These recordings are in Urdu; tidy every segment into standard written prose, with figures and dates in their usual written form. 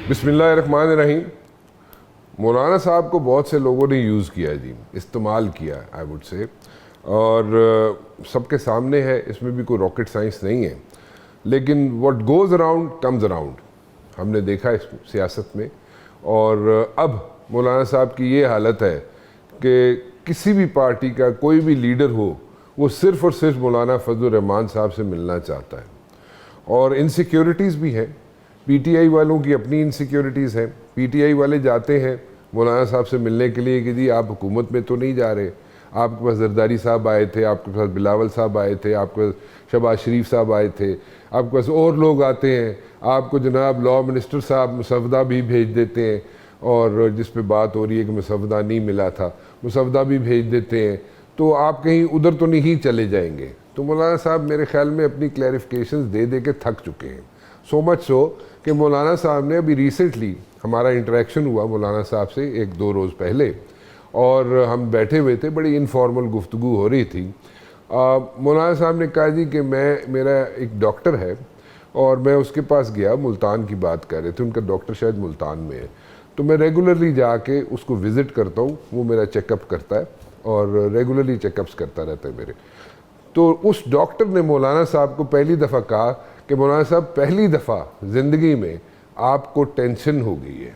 بسم اللہ الرحمن الرحیم. مولانا صاحب کو بہت سے لوگوں نے یوز کیا ہے جی, استعمال کیا ہے آئی وڈ سے, اور سب کے سامنے ہے, اس میں بھی کوئی راکٹ سائنس نہیں ہے, لیکن what goes around comes around ہم نے دیکھا اس سیاست میں. اور اب مولانا صاحب کی یہ حالت ہے کہ کسی بھی پارٹی کا کوئی بھی لیڈر ہو, وہ صرف اور صرف مولانا فضل الرحمان صاحب سے ملنا چاہتا ہے. اور انسیکیورٹیز بھی ہیں, پی ٹی آئی والوں کی اپنی انسیکیورٹیز ہیں. پی ٹی آئی والے جاتے ہیں مولانا صاحب سے ملنے کے لیے کہ جی آپ حکومت میں تو نہیں جا رہے, آپ کے پاس زرداری صاحب آئے تھے, آپ کے پاس بلاول صاحب آئے تھے, آپ کے پاس شہباز شریف صاحب آئے تھے, آپ کے پاس اور لوگ آتے ہیں, آپ کو جناب لا منسٹر صاحب مسودہ بھی بھیج دیتے ہیں, اور جس پہ بات ہو رہی ہے کہ مسودہ نہیں ملا تھا, مسودہ بھی بھیج دیتے ہیں, تو آپ کہیں ادھر تو نہیں چلے جائیں گے. تو مولانا صاحب میرے خیال میں اپنی کلیریفیکیشنز دے دے کے تھک چکے ہیں. سو مچ سو کہ مولانا صاحب نے ابھی ریسنٹلی ہمارا انٹریکشن ہوا مولانا صاحب سے 1-2 روز پہلے, اور ہم بیٹھے ہوئے تھے, بڑی انفارمل گفتگو ہو رہی تھی. مولانا صاحب نے کہا جی کہ میرا ایک ڈاکٹر ہے اور میں اس کے پاس گیا, ملتان کی بات کر رہے تھے, ان کا ڈاکٹر شاید ملتان میں ہے, تو میں ریگولرلی جا کے اس کو وزٹ کرتا ہوں, وہ میرا چیک اپ کرتا ہے اور ریگولرلی چیک اپس کرتا رہتا ہے میرے. تو اس ڈاکٹر نے مولانا صاحب کو پہلی دفعہ کہا کہ مولانا صاحب پہلی دفعہ زندگی میں آپ کو ٹینشن ہو گئی ہے.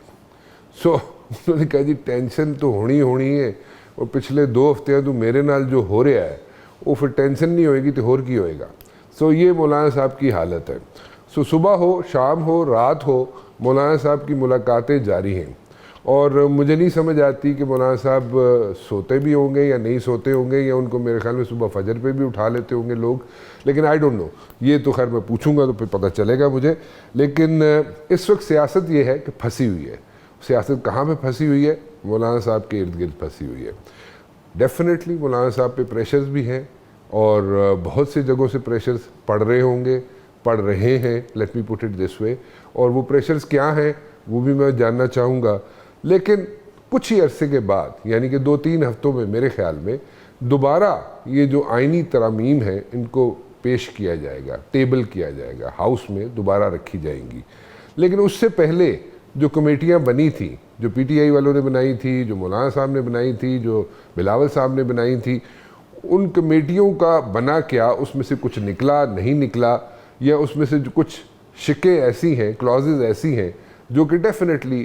سو انہوں نے کہا جی ٹینشن تو ہونی ہے, اور پچھلے 2 ہفتے تو میرے نال جو ہو رہا ہے وہ پھر ٹینشن نہیں ہوئے گی تو اور کی ہوئے گا. سو یہ مولانا صاحب کی حالت ہے. سو صبح ہو, شام ہو, رات ہو, مولانا صاحب کی ملاقاتیں جاری ہیں, اور مجھے نہیں سمجھ آتی کہ مولانا صاحب سوتے بھی ہوں گے یا نہیں سوتے ہوں گے, یا ان کو میرے خیال میں صبح فجر پہ بھی اٹھا لیتے ہوں گے لوگ, لیکن آئی ڈونٹ نو, یہ تو خیر میں پوچھوں گا تو پھر پتہ چلے گا مجھے. لیکن اس وقت سیاست یہ ہے کہ پھنسی ہوئی ہے. سیاست کہاں پہ پھنسی ہوئی ہے؟ مولانا صاحب کے ارد گرد پھنسی ہوئی ہے. ڈیفینیٹلی مولانا صاحب پہ پریشرز بھی ہیں, اور بہت سی جگہوں سے پریشرز پڑ رہے ہوں گے, پڑھ رہے ہیں, let me put it this وے, اور وہ پریشرز کیا ہیں وہ بھی میں جاننا چاہوں گا. لیکن کچھ ہی عرصے کے بعد, یعنی کہ 2-3 ہفتوں میں میرے خیال میں دوبارہ یہ جو آئینی ترامیم ہیں ان کو پیش کیا جائے گا, ٹیبل کیا جائے گا, ہاؤس میں دوبارہ رکھی جائیں گی. لیکن اس سے پہلے جو کمیٹیاں بنی تھیں, جو پی ٹی آئی والوں نے بنائی تھی, جو مولانا صاحب نے بنائی تھی, جو بلاول صاحب نے بنائی تھی, ان کمیٹیوں کا بنا کیا, اس میں سے کچھ نکلا نہیں نکلا, یا اس میں سے جو کچھ شکیں ایسی ہیں, کلازز ایسی ہیں جو کہ ڈیفینیٹلی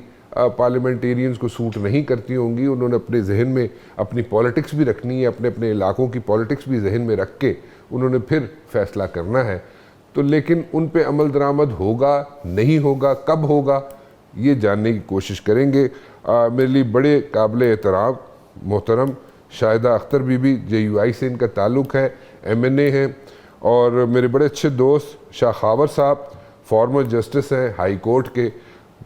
پارلیمنٹیرینز کو سوٹ نہیں کرتی ہوں گی. انہوں نے اپنے ذہن میں اپنی پالیٹکس بھی رکھنی ہے, اپنے علاقوں کی پالیٹکس بھی ذہن میں رکھ کے انہوں نے پھر فیصلہ کرنا ہے. تو لیکن ان پہ عمل درآمد ہوگا نہیں ہوگا, کب ہوگا, یہ جاننے کی کوشش کریں گے. میرے لیے بڑے قابل احترام محترم Shahida Akhtar Bibi, J U I سے ان کا تعلق ہے, ایم این اے ہیں, اور میرے بڑے اچھے دوست شاہ خاور صاحب فارمر جسٹس ہیں ہائی کورٹ کے,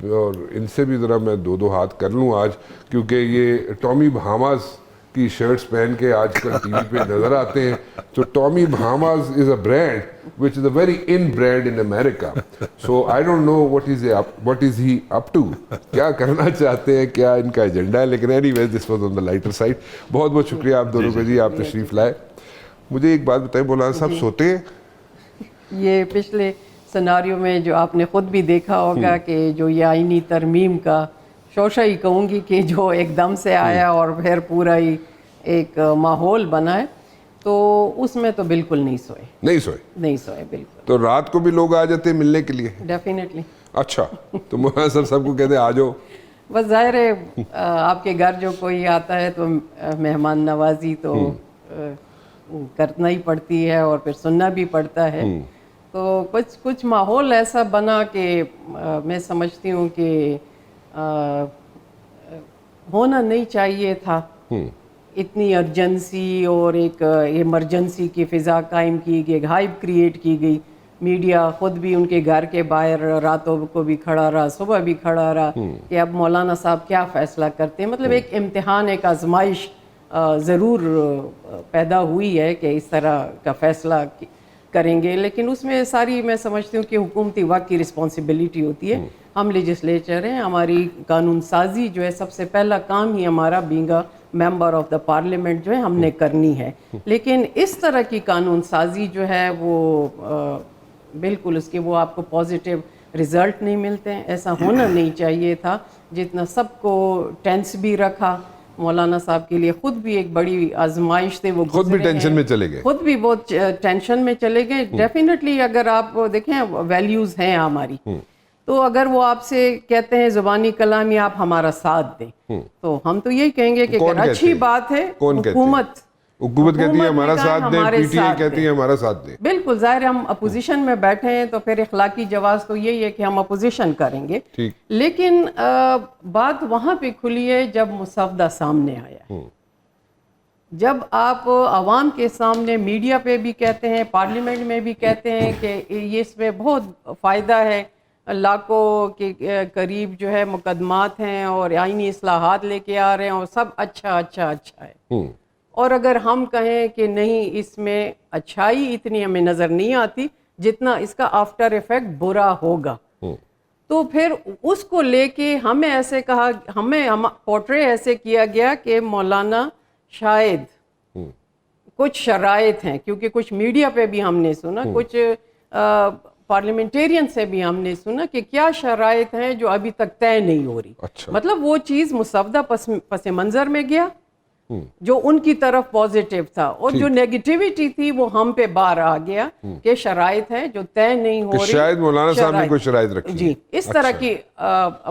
اور ان سے بھی ذرا میں 2 ہاتھ کر لوں آج, کیونکہ یہ ٹامی بہاماز کی شرٹس پہن کے آج کل ٹی وی پہ نظر آتے ہیں. تو Tommy Bahamas is a brand which is a very in brand in America. So I don't know what is he up to, کیا کرنا چاہتے ہیں, کیا ان کا ایجنڈا ہے. لیکن anyways this was on the lighter side. بہت بہت شکریہ آپ دونوں کا جی, آپ تشریف لائے. مجھے ایک بات بتائیں, مولانا صاحب سوتے ہیں؟ یہ پچھلے سناریو میں جو آپ نے خود بھی دیکھا ہوگا کہ جو یہ آئینی ترمیم کا شوشہ ہی کہوں گی کہ جو ایک دم سے آیا اور پھر پورا ہی ایک ماحول بنا ہے, تو اس میں تو بالکل نہیں سوئے بالکل. تو رات کو بھی لوگ آ جاتے ہیں ملنے کے لیے؟ ڈیفینیٹلی. اچھا, تو مولانا صاحب سب کو کہتے ہیں آ جاؤ. بس ظاہر ہے آپ کے گھر جو کوئی آتا ہے تو مہمان نوازی تو کرنا ہی پڑتی ہے, اور پھر سننا بھی پڑتا ہے. تو کچھ ماحول ایسا بنا کہ میں سمجھتی ہوں کہ ہونا نہیں چاہیے تھا. اتنی ارجنسی اور ایک ایمرجنسی کی فضا قائم کی گئی, ہائپ کریٹ کی گئی. میڈیا خود بھی ان کے گھر کے باہر راتوں کو بھی کھڑا رہا, صبح بھی کھڑا رہا کہ اب مولانا صاحب کیا فیصلہ کرتے ہیں. مطلب ایک امتحان, ایک آزمائش ضرور پیدا ہوئی ہے کہ اس طرح کا فیصلہ کریں گے. لیکن اس میں ساری میں سمجھتی ہوں کہ حکومتی وقت کی رسپانسبلٹی ہوتی ہے. ہم لیجسلیچر ہیں, ہماری قانون سازی جو ہے سب سے پہلا کام ہی ہمارا being a member of the parliament جو ہے ہم نے کرنی ہے. لیکن اس طرح کی قانون سازی جو ہے وہ بالکل اس کے وہ آپ کو پازیٹیو رزلٹ نہیں ملتے ہیں. ایسا ہونا نہیں چاہیے تھا. جتنا سب کو ٹینس بھی رکھا مولانا صاحب کے لیے, خود بھی ایک بڑی آزمائش تھے, وہ خود بھی ٹینشن میں چلے گئے, خود بھی بہت ٹینشن میں چلے گئے. ڈیفینیٹلی اگر آپ دیکھیں ویلیوز ہیں ہماری, تو اگر وہ آپ سے کہتے ہیں زبانی کلامی آپ ہمارا ساتھ دیں, تو ہم تو یہی کہیں گے کہ اچھی بات ہے. حکومت کہتی ہے ہمارا ساتھ دیں, پی ٹی آئی کہتی ہے ہمارا ساتھ دیں. بالکل ظاہر, ہم اپوزیشن میں بیٹھے ہیں تو پھر اخلاقی جواز تو یہی ہے کہ ہم اپوزیشن کریں گے. لیکن بات وہاں پہ کھلی ہے جب مسودہ سامنے آیا, جب آپ عوام کے سامنے میڈیا پہ بھی کہتے ہیں, پارلیمنٹ میں بھی کہتے ہیں کہ یہ اس میں بہت فائدہ ہے, لاکھوں کے قریب جو ہے مقدمات ہیں اور آئینی اصلاحات لے کے آ رہے ہیں اور سب اچھا اچھا اچھا ہے. اور اگر ہم کہیں کہ نہیں اس میں اچھائی اتنی ہمیں نظر نہیں آتی جتنا اس کا آفٹر ایفیکٹ برا ہوگا, تو پھر اس کو لے کے ہمیں ایسے کہا, ہمیں پورٹرے ایسے کیا گیا کہ مولانا شاید کچھ شرائط ہیں, کیونکہ کچھ میڈیا پہ بھی ہم نے سنا, کچھ پارلیمنٹیرین سے بھی ہم نے سنا کہ کیا شرائط ہیں جو ابھی تک طے نہیں ہو رہی. مطلب وہ چیز مسودہ پس منظر میں گیا جو ان کی طرف پازیٹیو تھا, اور جو نیگیٹیوٹی تھی وہ ہم پہ باہر آ گیا کہ شرائط ہیں جو طے نہیں ہو رہی. شاید مولانا صاحب نے کوئی شرائط رکھی. جی, اس طرح کی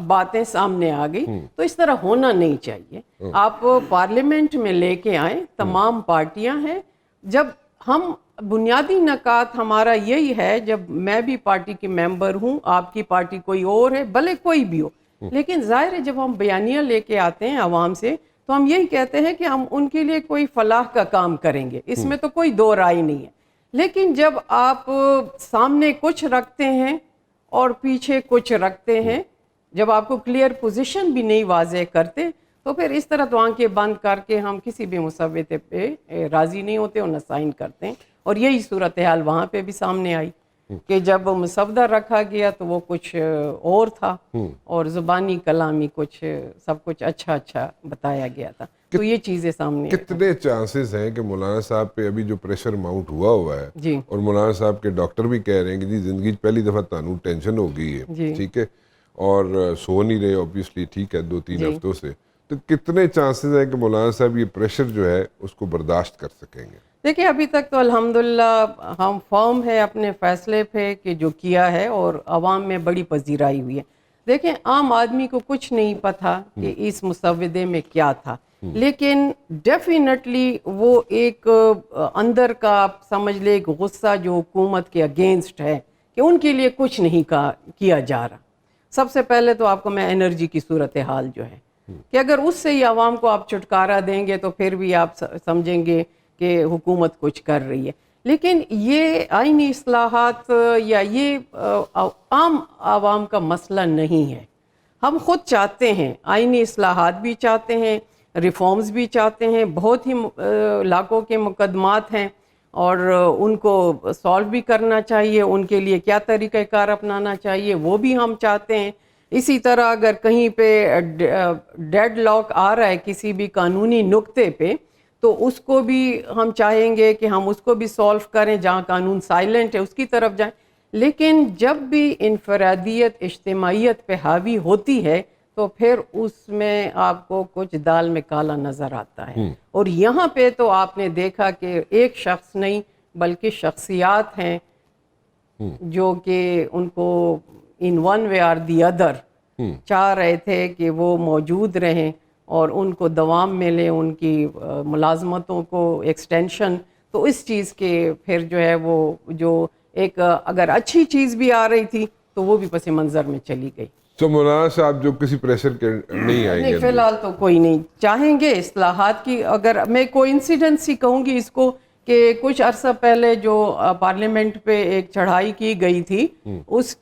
باتیں سامنے آ گئی. تو اس طرح ہونا نہیں چاہیے. آپ پارلیمنٹ میں لے کے آئیں, تمام پارٹیاں ہیں. جب ہم بنیادی نکات ہمارا یہی ہے, جب میں بھی پارٹی کی ممبر ہوں, آپ کی پارٹی کوئی اور ہے, بھلے کوئی بھی ہو, لیکن ظاہر ہے جب ہم بیانیہ لے کے آتے ہیں عوام سے تو ہم یہی کہتے ہیں کہ ہم ان کے لیے کوئی فلاح کا کام کریں گے, اس میں تو کوئی دو رائے نہیں ہے. لیکن جب آپ سامنے کچھ رکھتے ہیں اور پیچھے کچھ رکھتے ہیں, جب آپ کو کلیئر پوزیشن بھی نہیں واضح کرتے, تو پھر اس طرح تو آنکھیں بند کر کے ہم کسی بھی مسودے پہ راضی نہیں ہوتے اور نہ سائن کرتے ہیں. اور یہی صورتحال وہاں پہ بھی سامنے آئی کہ جب مسودہ رکھا گیا تو وہ کچھ اور تھا اور زبانی کلامی کچھ سب کچھ اچھا اچھا بتایا گیا تھا. تو یہ چیزیں سامنے کتنے چانسز ہیں کہ مولانا صاحب پہ ابھی جو پریشر ماؤنٹ ہوا ہے, جی, اور مولانا صاحب کے ڈاکٹر بھی کہہ رہے ہیں کہ جی زندگی پہلی دفعہ تانوں ٹینشن ہو گئی ہے, ٹھیک ہے, اور سو نہیں رہے اوبیسلی, ٹھیک ہے, 2-3 ہفتوں سے, تو کتنے چانسز ہیں کہ مولانا صاحب یہ پریشر جو ہے اس کو برداشت کر سکیں گے؟ دیکھیں ابھی تک تو الحمدللہ ہم فرم ہے اپنے فیصلے پہ کہ جو کیا ہے, اور عوام میں بڑی پذیرائی ہوئی ہے. دیکھیں عام آدمی کو کچھ نہیں پتا کہ اس مسودے میں کیا تھا, لیکن ڈیفینیٹلی وہ ایک اندر کا آپ سمجھ لے ایک غصہ جو حکومت کے اگینسٹ ہے کہ ان کے لیے کچھ نہیں کیا جا رہا. سب سے پہلے تو آپ کو میں انرجی کی صورتحال جو ہے کہ اگر اس سے ہی عوام کو آپ چھٹکارا دیں گے تو پھر بھی آپ سمجھیں گے کہ حکومت کچھ کر رہی ہے. لیکن یہ آئینی اصلاحات یا یہ عام عوام کا مسئلہ نہیں ہے. ہم خود چاہتے ہیں, آئینی اصلاحات بھی چاہتے ہیں, ریفارمز بھی چاہتے ہیں, بہت ہی لاکھوں کے مقدمات ہیں اور ان کو سالو بھی کرنا چاہیے, ان کے لیے کیا طریقہ کار اپنانا چاہیے وہ بھی ہم چاہتے ہیں. اسی طرح اگر کہیں پہ ڈیڈ لاک آ رہا ہے کسی بھی قانونی نقطے پہ, تو اس کو بھی ہم چاہیں گے کہ ہم اس کو بھی سالو کریں, جہاں قانون سائلنٹ ہے اس کی طرف جائیں. لیکن جب بھی انفرادیت اجتماعیت پہ حاوی ہوتی ہے تو پھر اس میں آپ کو کچھ دال میں کالا نظر آتا ہے. اور یہاں پہ تو آپ نے دیکھا کہ ایک شخص نہیں بلکہ شخصیات ہیں جو کہ ان کو ان ون وے اور دی ادر چاہ رہے تھے کہ وہ موجود رہیں اور ان کو دوام ملے, ان کی ملازمتوں کو ایکسٹینشن. تو اس چیز کے پھر جو ہے وہ جو ایک اگر اچھی چیز بھی آ رہی تھی تو وہ بھی پس منظر میں چلی گئی. تو مولانا صاحب جو کسی پریشر کے نہیں آئیں گے؟ فی الحال تو کوئی نہیں چاہیں گے اصلاحات کی. اگر میں کوئی انسیڈنس ہی کہوں گی اس کو کہ کچھ عرصہ پہلے جو پارلیمنٹ پہ ایک چڑھائی کی گئی تھی اس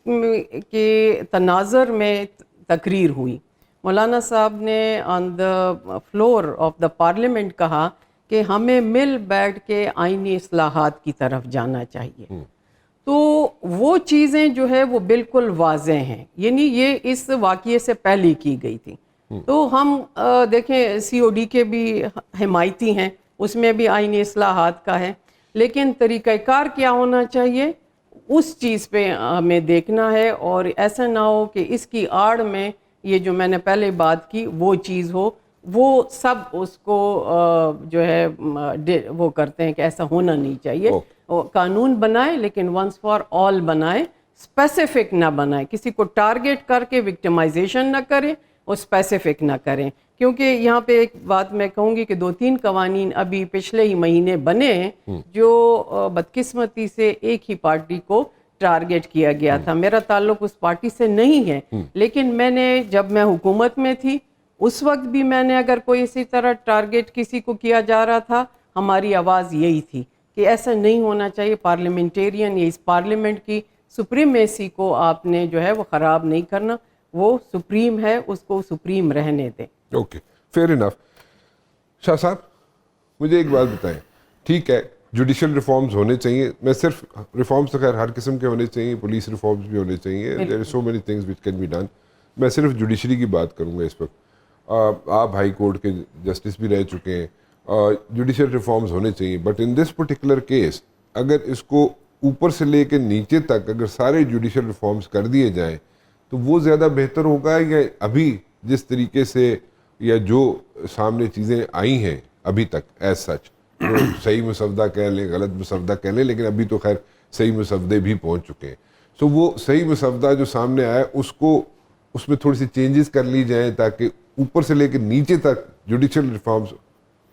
کے تناظر میں تقریر ہوئی. مولانا صاحب نے on the floor of the parliament کہا کہ ہمیں مل بیٹھ کے آئینی اصلاحات کی طرف جانا چاہیے. تو وہ چیزیں جو ہے وہ بالکل واضح ہیں, یعنی یہ اس واقعے سے پہلے کی گئی تھی. تو ہم دیکھیں سی او ڈی کے بھی حمایتی ہیں, اس میں بھی آئینی اصلاحات کا ہے, لیکن طریقہ کار کیا ہونا چاہیے اس چیز پہ ہمیں دیکھنا ہے، اور ایسا نہ ہو کہ اس کی آڑ میں یہ جو میں نے پہلے بات کی وہ چیز ہو، وہ سب اس کو جو ہے وہ کرتے ہیں کہ ایسا ہونا نہیں چاہیے. قانون بنائے لیکن ونس فار آل بنائے، اسپیسیفک نہ بنائے، کسی کو ٹارگیٹ کر کے وکٹمائزیشن نہ کریں اور اسپیسیفک نہ کریں. کیونکہ یہاں پہ ایک بات میں کہوں گی کہ 2-3 قوانین ابھی پچھلے ہی مہینے بنے ہیں جو بدقسمتی سے ایک ہی پارٹی کو ٹارگیٹ کیا گیا تھا. میرا تعلق اس پارٹی سے نہیں ہے، لیکن میں نے جب میں حکومت میں تھی اس وقت بھی میں نے اگر کوئی اسی طرح ٹارگیٹ کسی کو کیا جا رہا تھا، ہماری آواز یہی تھی کہ ایسا نہیں ہونا چاہیے. پارلیمنٹیرین یا اس پارلیمنٹ کی سپریمیسی کو آپ نے جو ہے وہ خراب نہیں کرنا، وہ سپریم ہے، اس کو سپریم رہنے دیں. Okay, fair enough. شاہ صاحب مجھے ایک بات بتائیں، ٹھیک ہے جوڈیشل ریفارمز ہونے چاہیے، میں صرف ریفارمز تو خیر ہر قسم کے ہونے چاہیے، پولیس ریفارمز بھی ہونے چاہیے، there are so many things which can be done. میں صرف جوڈیشری کی بات کروں گا اس وقت. آپ ہائی کورٹ کے جسٹس بھی رہ چکے ہیں، جوڈیشل ریفارمز ہونے چاہیے، but in this particular case اگر اس کو اوپر سے لے کے نیچے تک اگر سارے جوڈیشل ریفارمز کر دیے جائیں تو وہ زیادہ بہتر ہوگا، یا ابھی جس طریقے سے یا جو سامنے چیزیں آئی ہیں ابھی تک ایز سچ، صحیح مسودہ کہہ لیں غلط مسودہ کہہ لیں، لیکن ابھی تو خیر صحیح مسودے بھی پہنچ چکے ہیں. سو وہ صحیح مسودہ جو سامنے آیا اس میں تھوڑی سی چینجز کر لی جائیں تاکہ اوپر سے لے کے نیچے تک جوڈیشل ریفارمز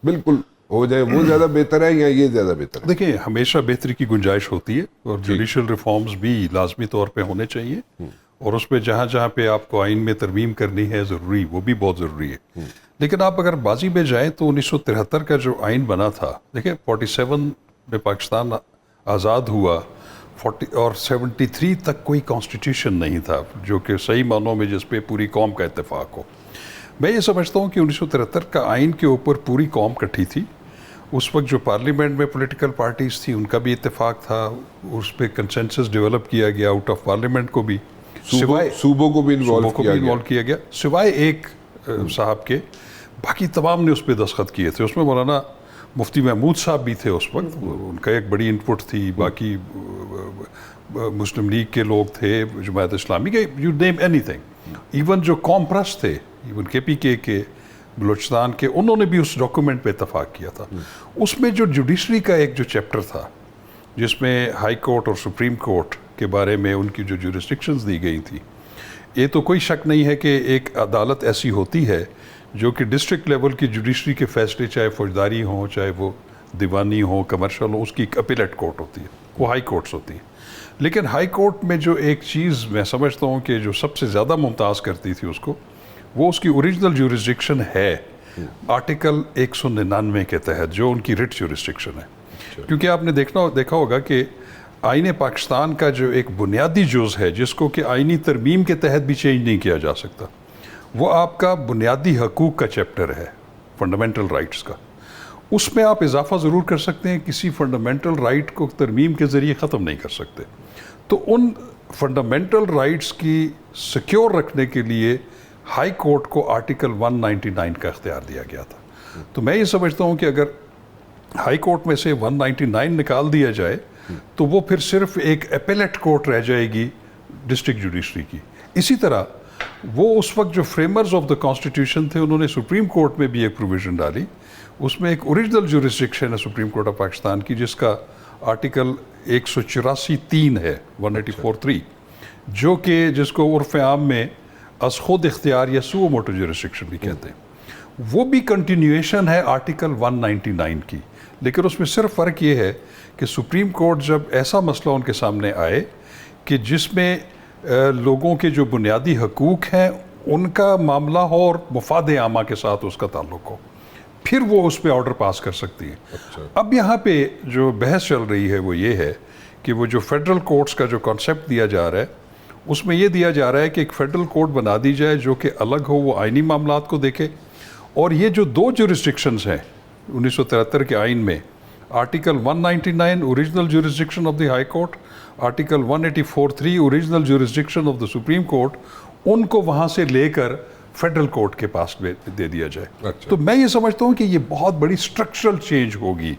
بالکل ہو جائیں، وہ زیادہ بہتر ہے یا یہ زیادہ بہتر ہے؟ دیکھیں ہمیشہ بہتری کی گنجائش ہوتی ہے اور جوڈیشل ریفارمز بھی لازمی طور پہ ہونے چاہیے، اور اس پہ جہاں جہاں پہ آپ کو آئین میں ترمیم کرنی ہے ضروری، وہ بھی بہت ضروری ہے. لیکن آپ اگر بازی میں جائیں تو 1973 کا جو آئین بنا تھا، دیکھیں 47 میں پاکستان آزاد ہوا، 40 اور 73 تک کوئی کانسٹیٹیوشن نہیں تھا جو کہ صحیح معنوں میں جس پہ پوری قوم کا اتفاق ہو. میں یہ سمجھتا ہوں کہ 1973 کا آئین کے اوپر پوری قوم کٹھی تھی. اس وقت جو پارلیمنٹ میں پولیٹیکل پارٹیز تھی ان کا بھی اتفاق تھا، اس پہ کنسنسس ڈیولپ کیا گیا آؤٹ آف پارلیمنٹ کو بھی، صوبوں کو بھی انوالو کیا گیا، سوائے ایک صاحب کے، باقی تمام نے اس پہ دستخط کیے تھے. اس میں مولانا مفتی محمود صاحب بھی تھے اس وقت، ان کا ایک بڑی انپٹ تھی، باقی مسلم لیگ کے لوگ تھے، جماعت اسلامی کے، you name any thing, even جو قوم پرست تھے، ایون کے پی کے بلوچستان کے، انہوں نے بھی اس ڈاکومنٹ پہ اتفاق کیا تھا. اس میں جو جوڈیشری کا ایک جو چیپٹر تھا جس میں ہائی کورٹ اور سپریم کورٹ کے بارے میں ان کی جو جورسڈکشنز دی گئی تھی، یہ تو کوئی شک نہیں ہے کہ ایک عدالت ایسی ہوتی ہے جو کہ ڈسٹرکٹ لیول کی جوڈیشری کے فیصلے چاہے فوجداری ہوں چاہے وہ دیوانی ہوں کمرشل ہوں، اس کی ایک اپیلیٹ کورٹ ہوتی ہے، وہ ہائی کورٹس ہوتی ہیں. لیکن ہائی کورٹ میں جو ایک چیز میں سمجھتا ہوں کہ جو سب سے زیادہ ممتاز کرتی تھی اس کو، وہ اس کی اوریجنل جورسڈکشن ہے آرٹیکل 199 کے تحت جو ان کی ریٹ جورسڈکشن ہے. کیونکہ آپ نے دیکھا ہوگا کہ آئین پاکستان کا جو ایک بنیادی جز ہے جس کو کہ آئینی ترمیم کے تحت بھی چینج نہیں کیا جا سکتا، وہ آپ کا بنیادی حقوق کا چیپٹر ہے، فنڈامنٹل رائٹس کا. اس میں آپ اضافہ ضرور کر سکتے ہیں، کسی فنڈامنٹل رائٹ کو ترمیم کے ذریعے ختم نہیں کر سکتے. تو ان فنڈامنٹل رائٹس کی سیکیور رکھنے کے لیے ہائی کورٹ کو آرٹیکل 199 کا اختیار دیا گیا تھا. تو میں یہ سمجھتا ہوں کہ اگر ہائی کورٹ میں سے 199 نکال دیا جائے تو وہ پھر صرف ایک اپیلیٹ کورٹ رہ جائے گی ڈسٹرکٹ جوڈیشری کی. اسی طرح وہ اس وقت جو فریمرز آف دا کانسٹیٹیوشن تھے انہوں نے سپریم کورٹ میں بھی ایک پروویژن ڈالی، اس میں ایک اوریجنل جورسڈکشن ہے سپریم کورٹ آف پاکستان کی جس کا آرٹیکل 184(3) ہے، 184(3), جو کہ جس کو عرف عام میں از خود اختیار یا سو موٹو جورسڈکشن بھی کہتے ہیں. وہ بھی کنٹینیویشن ہے آرٹیکل 199 کی، لیکن اس میں صرف فرق یہ ہے کہ سپریم کورٹ جب ایسا مسئلہ ان کے سامنے آئے کہ جس میں لوگوں کے جو بنیادی حقوق ہیں ان کا معاملہ ہو اور مفاد عامہ کے ساتھ اس کا تعلق ہو، پھر وہ اس پہ آرڈر پاس کر سکتی ہیں. اب یہاں پہ جو بحث چل رہی ہے وہ یہ ہے کہ وہ جو فیڈرل کورٹس کا جو کانسیپٹ دیا جا رہا ہے اس میں یہ دیا جا رہا ہے کہ ایک فیڈرل کورٹ بنا دی جائے جو کہ الگ ہو، وہ آئینی معاملات کو دیکھے. اور یہ جو دو جورسڈکشنز ہیں 1973 کے آئین میں، article 199 original jurisdiction of the high court, article 184(3) original jurisdiction of the supreme court, ان کو وہاں سے لے کر فیڈرل کورٹ کے پاس دے دیا جائے. تو میں یہ سمجھتا ہوں کہ یہ بہت بڑی اسٹرکچرل چینج ہوگی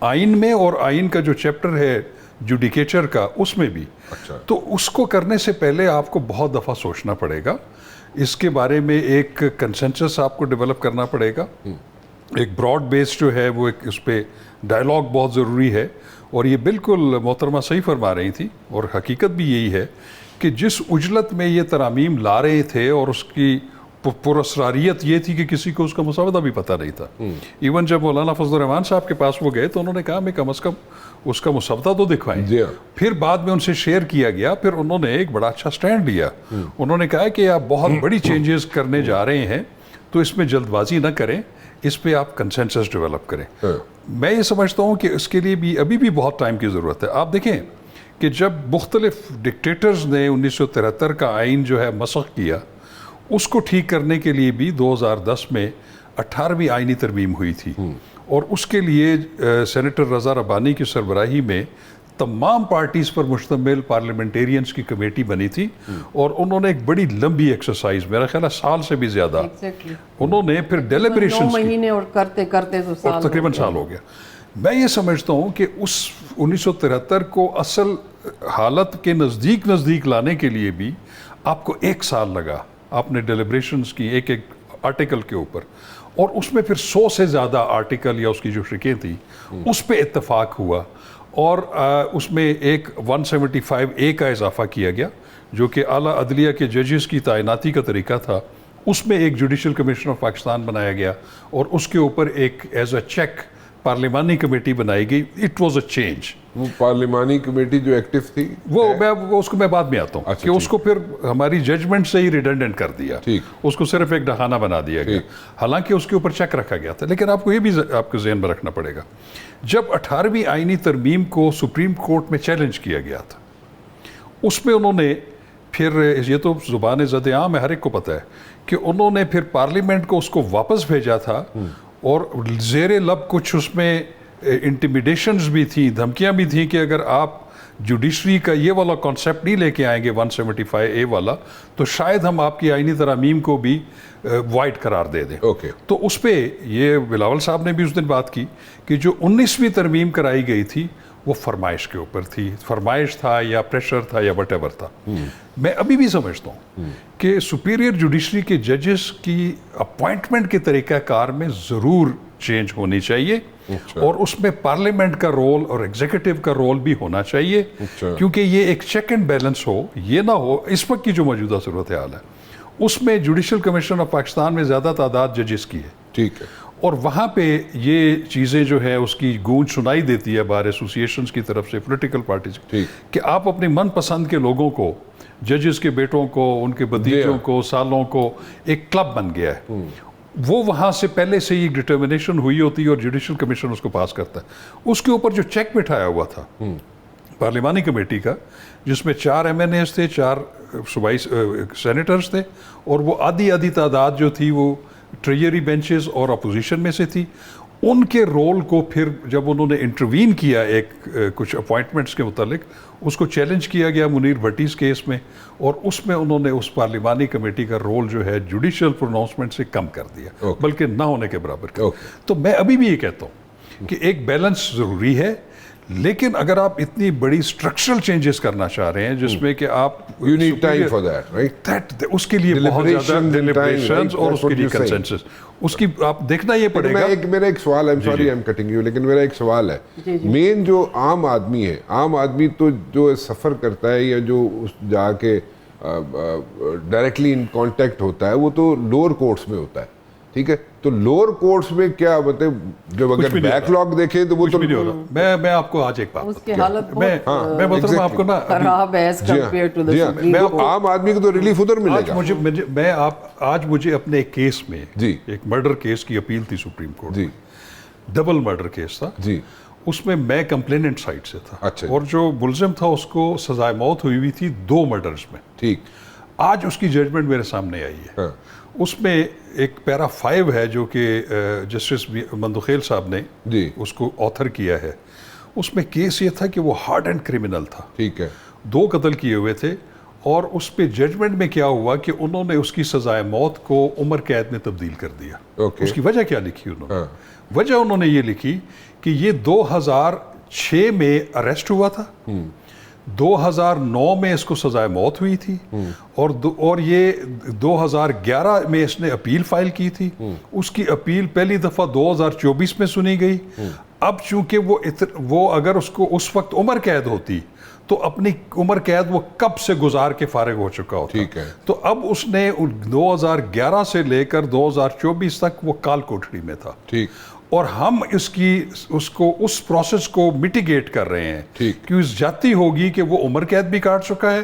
آئین میں، اور آئین کا جو چیپٹر ہے جوڈیکیچر کا اس میں بھی. تو اس کو کرنے سے پہلے آپ کو بہت دفعہ سوچنا پڑے گا, اس کے بارے میں ایک کنسنسس آپ کو ڈیولپ کرنا پڑے گا, ایک براڈ بیس جو ہے وہ ایک اس پہ ڈائلاگ بہت ضروری ہے. اور یہ بالکل محترمہ صحیح فرما رہی تھی, اور حقیقت بھی یہی ہے کہ جس عجلت میں یہ ترامیم لا رہے تھے اور اس کی پراسراریت یہ تھی کہ کسی کو اس کا مسودہ بھی پتہ نہیں تھا. ایون جب مولانا فضل الرحمان صاحب کے پاس وہ گئے تو انہوں نے کہا میں کم از کم اس کا مسودہ تو دکھوائیں. پھر بعد میں ان سے شیئر کیا گیا, پھر انہوں نے ایک بڑا اچھا سٹینڈ لیا. انہوں نے کہا کہ آپ بہت بڑی چینجز کرنے جا رہے ہیں تو اس میں جلد بازی نہ کریں, اس پہ آپ کنسنسس ڈیولپ کریں. میں یہ سمجھتا ہوں کہ اس کے لیے بھی ابھی بھی بہت ٹائم کی ضرورت ہے. آپ دیکھیں کہ جب مختلف ڈکٹیٹرز نے 1973 کا آئین جو ہے مسخ کیا, اس کو ٹھیک کرنے کے لیے بھی 2010 میں 18ویں آئینی ترمیم ہوئی تھی, اور اس کے لیے سینیٹر رضا ربانی کی سربراہی میں تمام پارٹیز پر مشتمل پارلیمنٹیرینز کی کمیٹی بنی تھی, اور انہوں نے ایک بڑی لمبی ایکسرسائز, میرا خیال ہے سال سے بھی زیادہ, انہوں نے پھر ڈیلیبریشنز 9 مہینے اور کرتے کرتے تو سال, اور تقریباً سال ہو گیا. میں یہ سمجھتا ہوں کہ اس 1973 کو اصل حالت کے نزدیک لانے کے لیے بھی آپ کو 1 سال لگا. آپ نے ڈیلیبریشنز کی ایک آرٹیکل کے اوپر, اور اس میں پھر 100 سے زیادہ آرٹیکل یا اس کی جو شرکیں تھیں اس پہ اتفاق ہوا, اور اس میں ایک 175A کا اضافہ کیا گیا جو کہ اعلیٰ عدلیہ کے ججز کی تعیناتی کا طریقہ تھا. اس میں ایک جوڈیشل کمیشن آف پاکستان بنایا گیا, اور اس کے اوپر ایک ایز اے چیک پارلیمانی کمیٹی بنائی گئی. It was a change. وہ پارلیمانی کمیٹی جو ایکٹیو تھی وہ اس کو میں بعد میں آتا ہوں کہ اس کو پھر ہماری ججمنٹ سے ہی ریڈنڈنٹ کر دیا, اس کو صرف ایک ڈہانہ بنا دیا گیا, حالانکہ اس کے اوپر چیک رکھا گیا تھا. لیکن آپ کو یہ بھی آپ کے ذہن میں رکھنا پڑے گا, جب 18ویں آئینی ترمیم کو سپریم کورٹ میں چیلنج کیا گیا تھا, اس میں انہوں نے پھر, یہ تو زبان زد عام ہے ہر ایک کو پتہ ہے, کہ انہوں نے پھر پارلیمنٹ کو اس کو واپس بھیجا تھا, اور زیر لب کچھ اس میں انٹیمیڈیشنز بھی تھیں, دھمکیاں بھی تھیں کہ اگر آپ جوڈیشری کا یہ والا کانسیپٹ نہیں لے کے آئیں گے 175A والا, تو شاید ہم آپ کی آئینی ترامیم کو بھی وائڈ قرار دے دیں. تو اس پہ یہ بلاول صاحب نے بھی اس دن بات کی کہ جو 19ویں ترمیم کرائی گئی تھی وہ فرمائش کے اوپر تھی, فرمائش تھا یا پریشر تھا یا وٹ ایور تھا. میں ابھی بھی سمجھتا ہوں کہ سپیریئر جوڈیشری کے ججز کی اپوائنٹمنٹ کے طریقہ کار میں ضرور چینج ہونی چاہیے, اور اس میں پارلیمنٹ کا رول اور ایگزیکٹو کا رول بھی ہونا چاہیے, کیونکہ یہ ایک چیک اینڈ بیلنس ہو. یہ نہ ہو اس وقت کی جو موجودہ صورتحال ہے اس میں جوڈیشل کمیشن آف پاکستان میں زیادہ تعداد ججز کی ہے, ٹھیک ہے, اور وہاں پہ یہ چیزیں جو ہے اس کی گونج سنائی دیتی ہے بار ایسوسیشنز کی طرف سے, پولیٹیکل پارٹیز, کہ آپ اپنی من پسند کے لوگوں کو, ججز کے بیٹوں کو, ان کے بھتیجوں کو, سالوں کو, ایک کلب بن گیا ہے. وہ وہاں سے پہلے سے ہی ڈٹرمنیشن ہوئی ہوتی ہے, اور جوڈیشل کمیشن اس کو پاس کرتا ہے. اس کے اوپر جو چیک بٹھایا ہوا تھا پارلیمانی کمیٹی کا, جس میں 4 MNAs تھے, 4 صوبائی سینیٹرز تھے, اور وہ آدھی تعداد جو تھی وہ ٹریجری بینچز اور اپوزیشن میں سے تھی. ان کے رول کو پھر جب انہوں نے انٹروین کیا ایک کچھ اپوائنٹمنٹس کے متعلق, اس کو چیلنج کیا گیا منیر بھٹیز کیس میں, اور اس میں انہوں نے اس پارلیمانی کمیٹی کا رول جو ہے جوڈیشل پروناؤنسمنٹ سے کم کر دیا, بلکہ نہ ہونے کے برابر کر. تو میں ابھی بھی یہ کہتا ہوں کہ ایک بیلنس ضروری ہے, لیکن اگر آپ اتنی بڑی اسٹرکچرل چینجز کرنا چاہ رہے ہیں جس میں کہ آپ you need time for that, right? اس کے لیے بہت زیادہ ڈیلیبریشنز اور اس کے لیے کنسنسس, اس کی آپ دیکھنا یہ پڑے گا. میرا ایک سوال ہے, sorry I am cutting you, لیکن میرا ایک سوال ہے. مین جو عام آدمی ہے, عام آدمی تو جو سفر کرتا ہے یا جو جا کے ڈائریکٹلی ان کانٹیکٹ ہوتا ہے, وہ تو لوور کورٹس میں ہوتا ہے, ٹھیک ہے. تو لوور کورٹس میں کیا مطلب جب اگر بیک لاگ دیکھیں تو وہ تو نہیں ہو رہا. میں آپ کو آج ایک بات, اس کی حالت میں مطلب آپ کو نا خراب ہے as compared to the Supreme Court. عام آدمی کو تو ریلیف ادھر ملے گا. میں آج مجھے اپنے ایک کیس میں, ایک مرڈر کیس کی اپیل تھی سپریم کورٹ میں, ڈبل مرڈر کیس تھا. اس میں کمپلیننٹ سائڈ سے تھا, اور جو ملزم تھا اس کو سزائے موت ہوئی تھی 2 مرڈرز میں. ٹھیک, آج اس کی ججمنٹ میرے سامنے آئی ہے. اس میں ایک پیرا 5 ہے جو کہ جسٹس مندوخیل صاحب نے اس کو آتھر کیا ہے. اس میں کیس یہ تھا کہ وہ ہارڈ اینڈ کرمنل تھا, ٹھیک ہے, 2 قتل کیے ہوئے تھے, اور اس پہ ججمنٹ میں کیا ہوا کہ انہوں نے اس کی سزائے موت کو عمر قید میں تبدیل کر دیا. اس کی وجہ کیا لکھی انہوں نے؟ وجہ انہوں نے یہ لکھی کہ یہ 2000 2006 میں اریسٹ ہوا تھا, 2009 میں اس کو سزائے موت ہوئی تھی, اور یہ 2011 میں اس نے اپیل فائل کی تھی. اس کی اپیل پہلی دفعہ 2024 میں سنی گئی. اب چونکہ وہ اگر اس کو اس وقت عمر قید ہوتی تو اپنی عمر قید وہ کب سے گزار کے فارغ ہو چکا ہوتا. تو اب اس نے 2011 سے لے کر 2024 تک وہ کال کوٹڑی میں تھا, اور ہم اس پروسیس کو میٹیگیٹ کر رہے ہیں کہ اس جاتی ہوگی کہ وہ عمر قید بھی کاٹ چکا ہے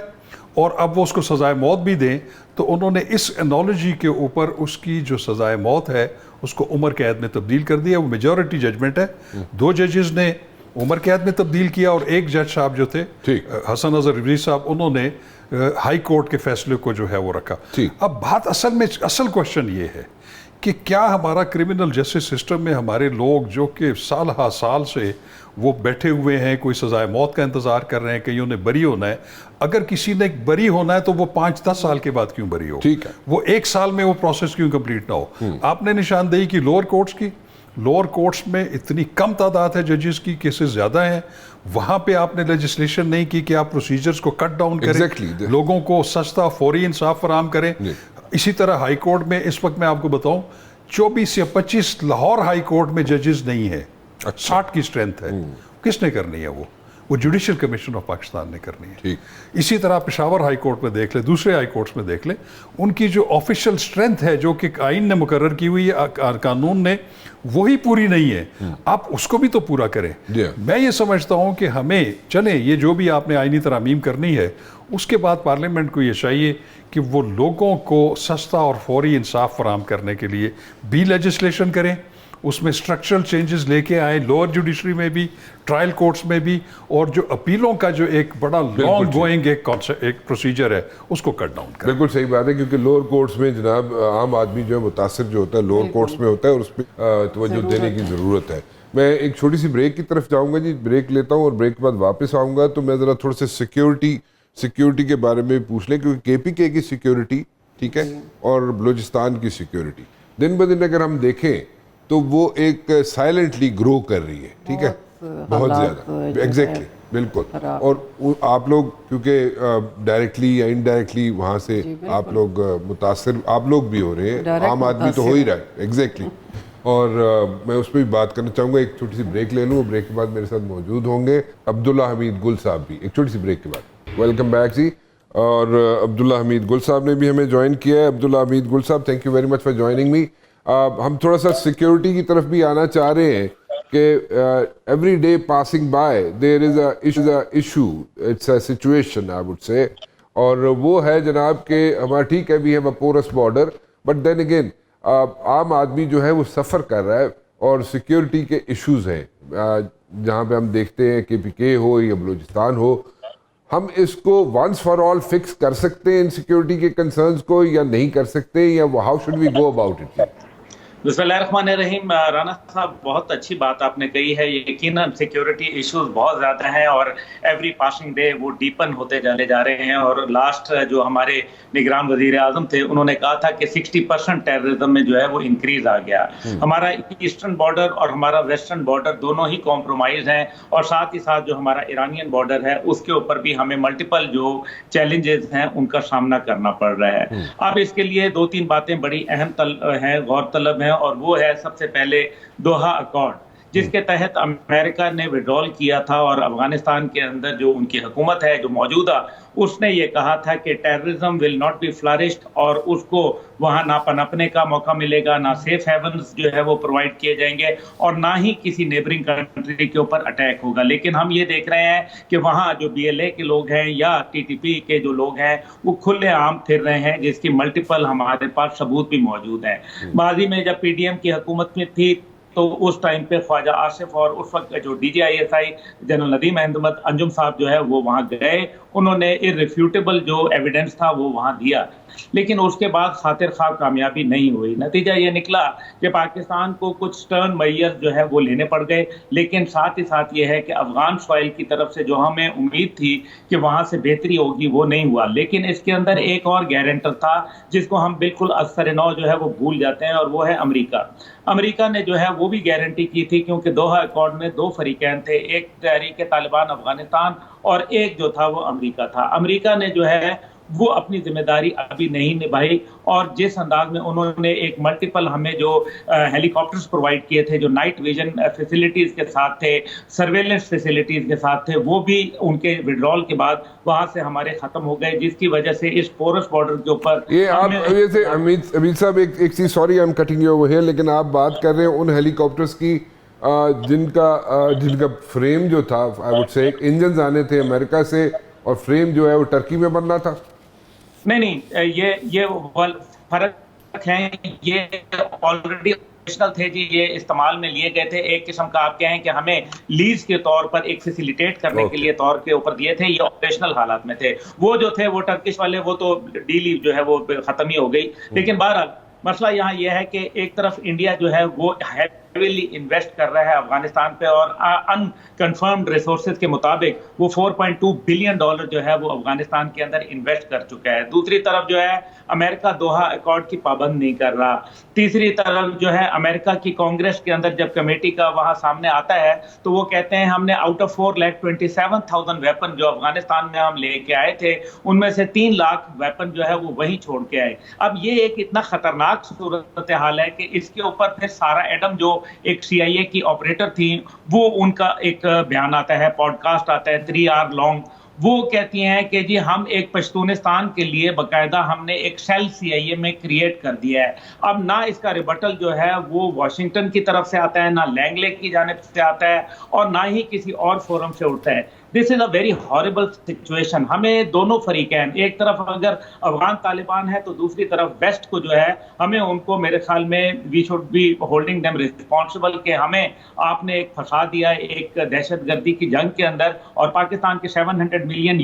اور اب وہ اس کو سزائے موت بھی دیں. تو انہوں نے اس انالوجی کے اوپر اس کی جو سزائے موت ہے اس کو عمر قید میں تبدیل کر دیا. وہ میجورٹی ججمنٹ ہے, 2 ججز نے عمر قید میں تبدیل کیا, اور ایک جج صاحب جو تھے حسن اظہر رضوی صاحب, انہوں نے ہائی کورٹ کے فیصلے کو جو ہے وہ رکھا. اب بات اصل کوشچن یہ ہے کہ کیا ہمارا کرمنل جسٹس سسٹم میں ہمارے لوگ جو کہ سال ہا سال سے وہ بیٹھے ہوئے ہیں, کوئی سزائے موت کا انتظار کر رہے ہیں, کئیوں نے بری ہونا ہے, اگر کسی نے بری ہونا ہے تو وہ 5-10 سال کے بعد کیوں بری ہو, وہ 1 سال میں وہ پروسیس کیوں کمپلیٹ نہ ہو. آپ نے نشاندہی کی لوور کورٹس میں اتنی کم تعداد ہے ججز کی, کیسز زیادہ ہیں, وہاں پہ آپ نے لیجسلیشن نہیں کی کہ آپ پروسیجرز کو کٹ ڈاؤن کریں, لوگوں کو سستا فوری انصاف فراہم کریں. اسی طرح ہائی کورٹ میں اس وقت میں آپ کو بتاؤں 24 یا 25 لاہور ہائی کورٹ میں ججز نہیں ہے, 60 کی اسٹرینتھ ہے. کس نے کرنی ہے وہ جوڈیشل کمیشن آف پاکستان نے کرنی ہے. اسی طرح پشاور ہائی کورٹ میں دیکھ لیں, دوسرے ہائی کورٹس میں دیکھ لیں, ان کی جو آفیشیل اسٹرینتھ ہے جو کہ آئین نے مقرر کی ہوئی ہے, قانون نے, وہی پوری نہیں ہے. آپ اس کو بھی تو پورا کریں. میں یہ سمجھتا ہوں کہ ہمیں چلیں یہ جو بھی آپ نے آئینی ترامیم کرنی ہے, اس کے بعد پارلیمنٹ کو یہ چاہیے کہ وہ لوگوں کو سستا اور فوری انصاف فراہم کرنے کے لیے بھی لیجسلیشن کریں, اس میں اسٹرکچرل چینجز لے کے آئیں, لوور جوڈیشری میں بھی, ٹرائل کورٹس میں بھی, اور جو اپیلوں کا جو ایک بڑا لانگ گوئنگ ایک پروسیجر ہے اس کو کٹ ڈاؤن کریں. بالکل صحیح بات ہے, کیونکہ لوور کورٹس میں جناب عام آدمی جو ہے متاثر جو ہوتا ہے لوور کورٹس میں ہوتا ہے, اور اس پہ توجہ دینے کی ضرورت ہے. میں ایک چھوٹی سی بریک کی طرف جاؤں گا جی, بریک لیتا ہوں, اور بریک کے بعد واپس آؤں گا. تو میں ذرا تھوڑا سا سیکیورٹی کے بارے میں پوچھ لیں, کیونکہ کے پی کے کی سیکیورٹی, ٹھیک ہے, اور بلوچستان کی سیکیورٹی دن بدن اگر ہم دیکھیں تو وہ ایک سائلنٹلی گرو کر رہی ہے, ٹھیک ہے, بہت زیادہ, ایگزیکٹلی, بالکل. اور آپ لوگ کیونکہ ڈائریکٹلی یا انڈائریکٹلی وہاں سے آپ لوگ متاثر, آپ لوگ بھی ہو رہے ہیں, عام آدمی تو ہو ہی رہا ہے, ایگزیکٹلی. اور میں اس پہ بھی بات کرنا چاہوں گا. ایک چھوٹی سی بریک لے لوں, بریک کے بعد میرے ساتھ موجود ہوں گے عبداللہ حمید گل صاحب بھی, ایک چھوٹی سی بریک کے بعد. ویلکم بیک جی. اور عبداللہ حمید گل صاحب نے بھی ہمیں جوائن کیا ہے. عبداللہ حمید گل صاحب, thank you very much for joining me. ہم تھوڑا سا سیکیورٹی کی طرف بھی آنا چاہ رہے ہیں کہ every day passing by there is a issue, it's a situation I would say, اور وہ ہے جناب کہ ہمارا ٹھیک ہے we have a porous border, but then again عام آدمی جو ہے وہ سفر کر رہا ہے, اور سیکیورٹی کے ایشوز ہیں جہاں پہ ہم دیکھتے ہیں کہ پی کے ہو یا بلوچستان ہو. ہم اس کو ونس فار آل فکس کر سکتے ہیں ان سیکیورٹی کے کنسرنز کو, یا نہیں کر سکتے, یا how should we go about it? بسم اللہ الرحمن الرحیم. رانا صاحب بہت اچھی بات آپ نے کہی ہے. یقیناً سیکیورٹی ایشوز بہت زیادہ ہیں, اور ایوری پاسنگ ڈے وہ ڈیپن ہوتے جا رہے ہیں. اور لاسٹ جو ہمارے نگران وزیر اعظم تھے انہوں نے کہا تھا کہ 60% ٹیررزم میں جو ہے وہ انکریز آ گیا. ہمارا ایسٹرن بارڈر اور ہمارا ویسٹرن بارڈر دونوں ہی کمپرومائز ہیں, اور ساتھ ہی ساتھ جو ہمارا ایرانین بارڈر ہے اس کے اوپر بھی ہمیں ملٹیپل جو چیلنجز ہیں ان کا سامنا کرنا پڑ رہا ہے. اب اس کے لیے 2-3 باتیں بڑی اہم ہیں, غور طلب ہیں, اور وہ ہے سب سے پہلے دوحہ ایکارڈ, جس کے تحت امریکہ نے وڈرال کیا تھا, اور افغانستان کے اندر جو ان کی حکومت ہے جو موجودہ, اس نے یہ کہا تھا کہ terrorism will not be flourished, اور اس کو وہاں نہ پنپنے کا موقع ملے گا, نہ سیف ہیونز جو ہے وہ پرووائڈ کیے جائیں گے, اور نہ ہی کسی نیبرنگ کنٹری کے اوپر اٹیک ہوگا. لیکن ہم یہ دیکھ رہے ہیں کہ وہاں جو BLA کے لوگ ہیں یا TTP کے جو لوگ ہیں وہ کھلے عام پھر رہے ہیں, جس کی ملٹیپل ہمارے پاس ثبوت بھی موجود ہیں. ماضی میں جب PDM کی حکومت میں تھی تو اس ٹائم پہ خواجہ آصف اور اس وقت جو DGISI جنرل ندیم احمد انجم صاحب جو ہے وہ وہاں گئے, انہوں نے irrefutable جو ایویڈنس تھا وہ وہاں دیا. لیکن اس کے بعد خاطر خواہ کامیابی نہیں ہوئی. نتیجہ یہ نکلا کہ پاکستان کو کچھ ٹرن میئر جو ہے وہ لینے پڑ گئے، لیکن ساتھ ہی ساتھ یہ ہے کہ افغان سوائل کی طرف سے جو ہمیں امید تھی کہ وہاں سے بہتری ہوگی وہ نہیں ہوا. لیکن اس کے اندر ایک اور گارنٹر تھا جس کو ہم بالکل اثر نو جو ہے وہ بھول جاتے ہیں، اور وہ ہے امریکہ. امریکہ نے جو ہے وہ بھی گارنٹی کی تھی، کیونکہ دوحہ ایکارڈ میں 2 فریقین تھے، ایک تحریک طالبان افغانستان اور ایک جو تھا وہ امریکہ تھا. امریکہ نے جو ہے وہ اپنی ذمہ داری ابھی نہیں نبھائی، اور جس انداز میں انہوں نے ایک ملٹیپل ہمیں جو ہیلی کاپٹرز پرووائڈ کیے تھے، جو نائٹ ویژن فیسلٹیز کے ساتھ تھے، سرویلنس فیسلٹیز کے ساتھ تھے، وہ بھی ان کے وڈرال کے بعد وہاں سے ہمارے ختم ہو گئے، جس کی وجہ سے اس پورس بارڈر کے اوپر یہ آپ جیسے امید صاحب ایک چیز، sorry I am cutting you over here, لیکن آپ بات کر رہے ہیں ان ہیلی کاپٹرز کی جن کا فریم جو تھا، آئی وڈ سے انجنز آنے تھے امریکہ سے اور فریم جو ہے وہ ٹرکی میں بننا تھا. نہیں، یہ فرق ہے. یہ آلریڈی آپریشنل تھے جی، یہ استعمال میں لیے گئے تھے. ایک قسم کا آپ کہیں کہ ہمیں لیز کے طور پر ایک فیسیلیٹیٹ کرنے کے لیے طور کے اوپر دیے تھے. یہ آپریشنل حالات میں تھے. وہ جو تھے وہ ٹرکش والے، وہ تو ڈیل جو ہے وہ ختم ہی ہو گئی. لیکن بہرحال مسئلہ یہاں یہ ہے کہ ایک طرف انڈیا جو ہے وہ ہیویلی انویسٹ کر رہا ہے افغانستان پہ، اور ان کنفرمڈ ریسورسز کے مطابق وہ $4.2 بلین جو ہے وہ افغانستان کے اندر انویسٹ کر چکا ہے. دوسری طرف جو ہے امریکہ دوحہ ایکارڈ کی پابند نہیں کر رہا. تیسری طرف جو ہے امریکہ کی کانگریس کے اندر جب کمیٹی کا وہاں سامنے آتا ہے تو وہ کہتے ہیں ہم نے آؤٹ آف 4,27,000 ویپن جو افغانستان میں ہم لے کے آئے تھے، ان میں سے 3 لاکھ ویپن جو ہے وہ وہیں چھوڑ کے آئے. اب یہ ایک اتنا خطرناک صورتحال ہے کہ اس کے اوپر پھر سارا ایڈم جو ایک CIA کی آپریٹر تھی، وہ ان کا ایک بیان آتا ہے، پوڈ کاسٹ آتا ہے 3 hour لانگ. وہ کہتی ہیں کہ جی ہم ایک پشتونستان کے لیے باقاعدہ ہم نے ایک سیل CIA میں کریٹ کر دیا ہے. اب نہ اس کا ریبٹل جو ہے وہ واشنگٹن کی طرف سے آتا ہے، نہ لینگلے کی جانب سے آتا ہے، اور نہ ہی کسی اور فورم سے اٹھتا ہے. دس از اے ویری ہاربل سچویشن. ہمیں دونوں فریقین، ایک طرف اگر افغان طالبان ہے تو دوسری طرف ویسٹ کو جو ہے ہمیں ان کو، میرے خیال میں we should be holding them responsible کہ ہمیں آپ نے ایک پھنسا دیا ایک دہشت گردی کی جنگ کے اندر، اور پاکستان کے $700 ملین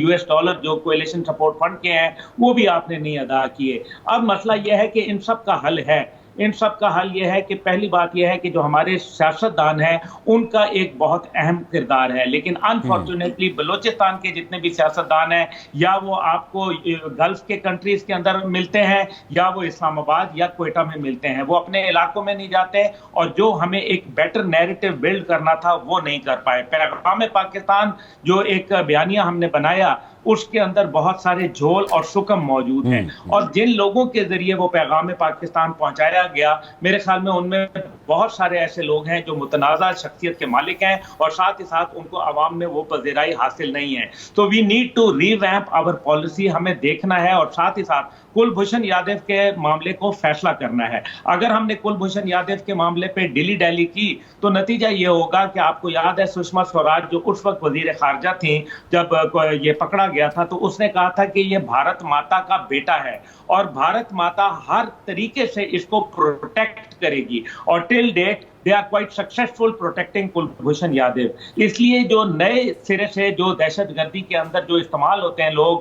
جو کولیشن سپورٹ فنڈ کے ہیں وہ بھی آپ نے نہیں ادا کیے. اب مسئلہ یہ ہے کہ ان سب کا حل ہے. ان سب کا حل یہ ہے کہ پہلی بات یہ ہے کہ جو ہمارے سیاستدان ہیں ان کا ایک بہت اہم کردار ہے. لیکن انفارچونیٹلی بلوچستان کے جتنے بھی سیاستدان ہیں، یا وہ آپ کو گلف کے کنٹریز کے اندر ملتے ہیں، یا وہ اسلام آباد یا کوئٹہ میں ملتے ہیں، وہ اپنے علاقوں میں نہیں جاتے، اور جو ہمیں ایک بیٹر نیریٹو بلڈ کرنا تھا وہ نہیں کر پائے. پیغام پاکستان جو ایک بیانیہ ہم نے بنایا، اس کے اندر بہت سارے جھول اور سکم موجود ہیں، اور جن لوگوں کے ذریعے وہ پیغام پاکستان پہنچایا گیا، میرے خیال میں ان میں بہت سارے ایسے لوگ ہیں جو متنازع شخصیت کے مالک ہیں، اور ساتھ ہی ساتھ ان کو عوام میں وہ پذیرائی حاصل نہیں ہے. تو we need to revamp our policy. ہمیں دیکھنا ہے، اور ساتھ ہی ساتھ کلبھوشن یادو کے معاملے کو فیصلہ کرنا ہے. اگر ہم نے کلبھوشن یادو کے معاملے پہ ڈیلی ڈیلی کی تو نتیجہ یہ ہوگا کہ آپ کو یاد ہے سشما سوراج جو اس وقت وزیر خارجہ تھیں، جب یہ پکڑا گیا تھا تو اس نے کہا تھا کہ یہ بھارت ماتا کا بیٹا ہے، اور بھارت ماتا ہر طریقے سے اس کو پروٹیکٹ کرے گی، اور till date they are quite successful protecting Kulbhushan Yadav. اس لیے جو نئے سرے سے جو دہشت گردی کے اندر جو استعمال ہوتے ہیں لوگ،